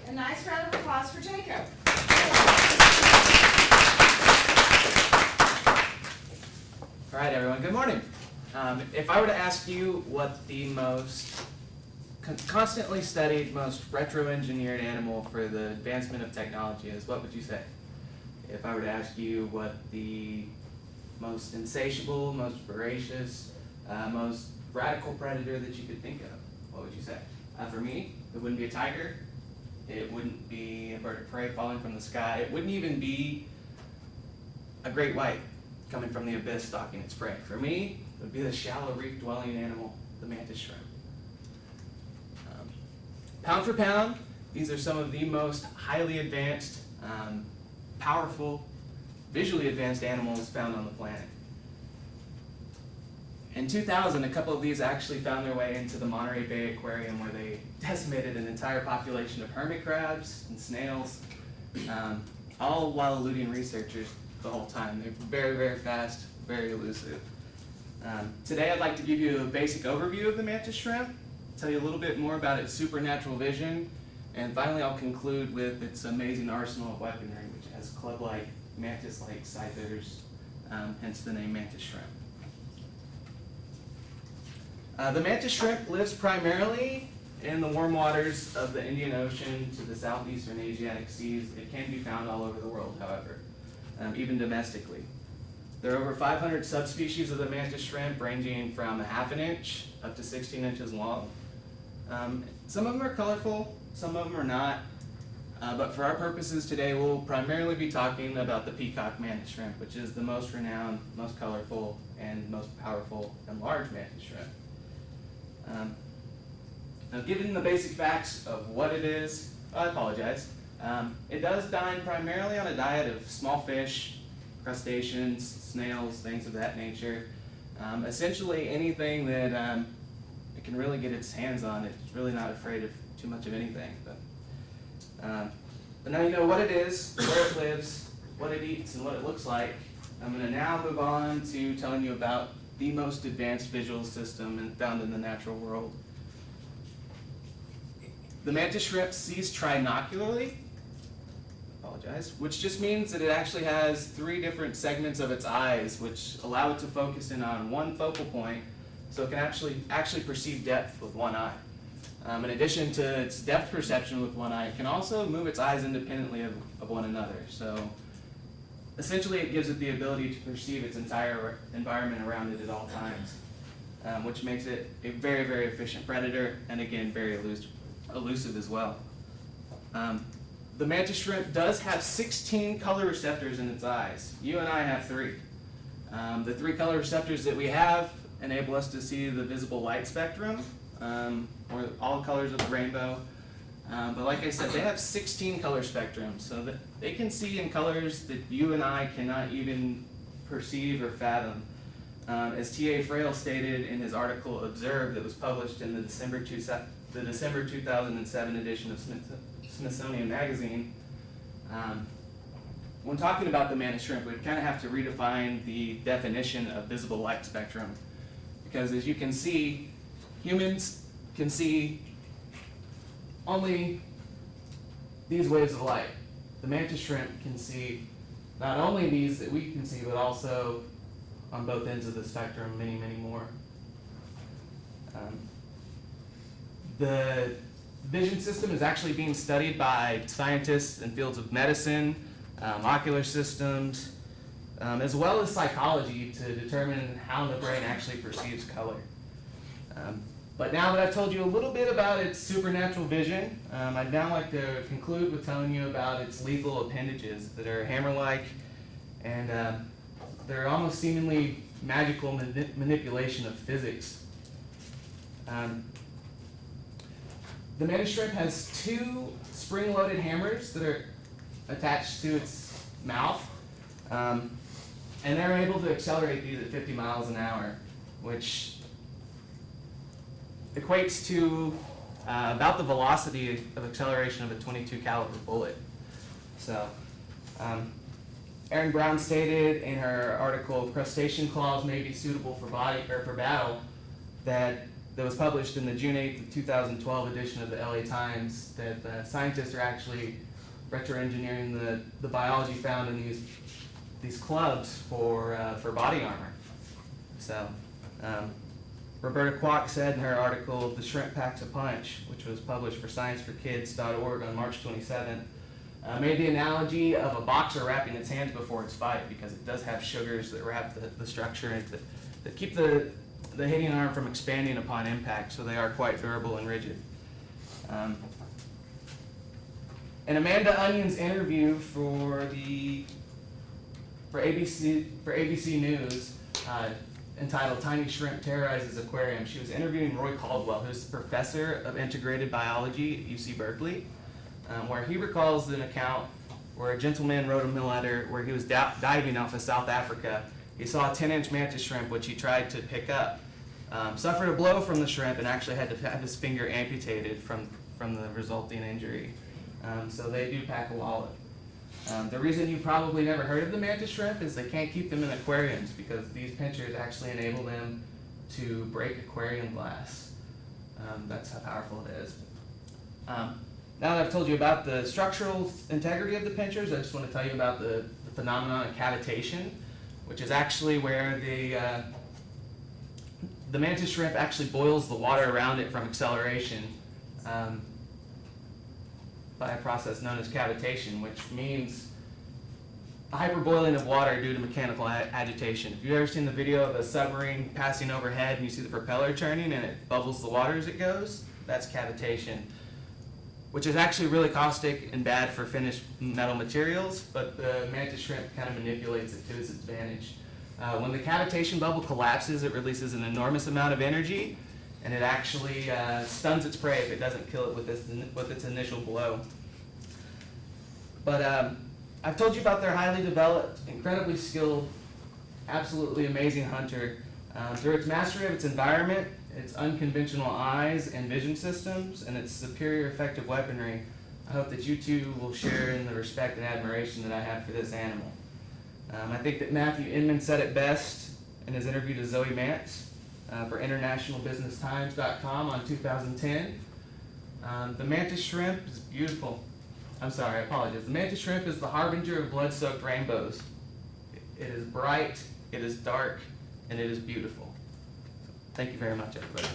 a nice round of applause for Jacob. All right, everyone, good morning. If I were to ask you what the most constantly studied, most retro-engineered animal for the advancement of technology is, what would you say? If I were to ask you what the most insatiable, most voracious, most radical predator that you could think of, what would you say? For me, it wouldn't be a tiger. It wouldn't be a bird of prey falling from the sky. It wouldn't even be a great white coming from the abyss stalking its prey. For me, it would be the shallow reef dwelling animal, the mantis shrimp. Pound for pound, these are some of the most highly advanced, powerful, visually advanced animals found on the planet. In 2000, a couple of these actually found their way into the Monterey Bay Aquarium, where they decimated an entire population of hermit crabs and snails, all while eluding researchers the whole time. They're very, very fast, very elusive. Today I'd like to give you a basic overview of the mantis shrimp, tell you a little bit more about its supernatural vision, and finally I'll conclude with its amazing arsenal of weaponry, which has club-like, mantis-like scythers, hence the name mantis shrimp. The mantis shrimp lives primarily in the warm waters of the Indian Ocean to the southeastern Asiatic seas. It can be found all over the world, however, even domestically. There are over 500 subspecies of the mantis shrimp, ranging from a ½ inch up to 16 inches long. Some of them are colorful, some of them are not, but for our purposes today, we'll primarily be talking about the peacock mantis shrimp, which is the most renowned, most colorful, and most powerful and large mantis shrimp. Now, given the basic facts of what it is, I apologize. It does dine primarily on a diet of small fish, crustaceans, snails, things of that nature. Essentially anything that it can really get its hands on. It's really not afraid of too much of anything. But now you know what it is, where it lives, what it eats, and what it looks like. I'm going to now move on to telling you about the most advanced visual system found in the natural world. The mantis shrimp sees trinocularly, which just means that it actually has 3 different segments of its eyes, which allow it to focus in on one focal point, so it can actually perceive depth with one eye. In addition to its depth perception with one eye, it can also move its eyes independently of one another. So essentially, it gives it the ability to perceive its entire environment around it at all times, which makes it a very, very efficient predator, and again, very elusive as well. The mantis shrimp does have 16 color receptors in its eyes. You and I have 3. The 3 color receptors that we have enable us to see the visible light spectrum, or all colors of the rainbow. But like I said, they have 16 color spectrums, so that they can see in colors that you and I cannot even perceive or fathom. As T.A. Frail stated in his article Observe that was published in the December 2007 edition of Smithsonian Magazine, when talking about the mantis shrimp, we kind of have to redefine the definition of visible light spectrum, because as you can see, humans can see only these waves of light. The mantis shrimp can see not only these that we can see, but also on both ends of the spectrum, many, many more. The vision system is actually being studied by scientists in fields of medicine, ocular systems, as well as psychology to determine how the brain actually perceives color. But now that I've told you a little bit about its supernatural vision, I'd now like to conclude with telling you about its lethal appendages that are hammer-like, and they're almost seemingly magical manipulation of physics. The mantis shrimp has 2 spring-loaded hammers that are attached to its mouth, and they're able to accelerate these at 50 miles an hour, which equates to about the velocity of acceleration of a .22 caliber bullet. So, Erin Brown stated in her article, "Crustacean claws may be suitable for battle," that that was published in the June 8th, 2012 edition of the LA Times that scientists are actually retroengineering the biology found in these clubs for body armor. So, Roberta Kwok said in her article, "The Shrimp Packs a Punch," which was published for scienceforkids.org on March 27th, made the analogy of a boxer wrapping its hands before its fight, because it does have sugars that wrap the structure and that keep the hitting arm from expanding upon impact, so they are quite durable and rigid. In Amanda Onion's interview for ABC News, entitled "Tiny Shrimp Terrorizes Aquarium," she was interviewing Roy Caldwell, who's the professor of integrated biology at UC Berkeley, where he recalls an account where a gentleman wrote him a letter where he was diving off of South Africa. He saw a 10-inch mantis shrimp, which he tried to pick up, suffered a blow from the shrimp, and actually had to have his finger amputated from the resulting injury. So they do pack a wallop. The reason you probably never heard of the mantis shrimp is they can't keep them in aquariums, because these pinchers actually enable them to break aquarium glass. That's how powerful it is. Now that I've told you about the structural integrity of the pinchers, I just want to tell you about the phenomenon of cavitation, which is actually where the mantis shrimp actually boils the water around it from acceleration by a process known as cavitation, which means a hyperboiling of water due to mechanical agitation. If you've ever seen the video of a submarine passing overhead and you see the propeller turning and it bubbles the water as it goes, that's cavitation, which is actually really caustic and bad for finished metal materials, but the mantis shrimp kind of manipulates it to its advantage. When the cavitation bubble collapses, it releases an enormous amount of energy, and it actually stuns its prey if it doesn't kill it with its initial blow. But I've told you about their highly developed, incredibly skilled, absolutely amazing hunter. Through its mastery of its environment, its unconventional eyes and vision systems, and its superior effective weaponry, I hope that you too will share in the respect and admiration that I have for this animal. I think that Matthew Inman said it best in his interview to Zoe Mance for internationalbusinesstimes.com on 2010. The mantis shrimp is beautiful. I'm sorry, I apologize. The mantis shrimp is the harbinger of blood-soaked rainbows. It is bright, it is dark, and it is beautiful. Thank you very much, everybody.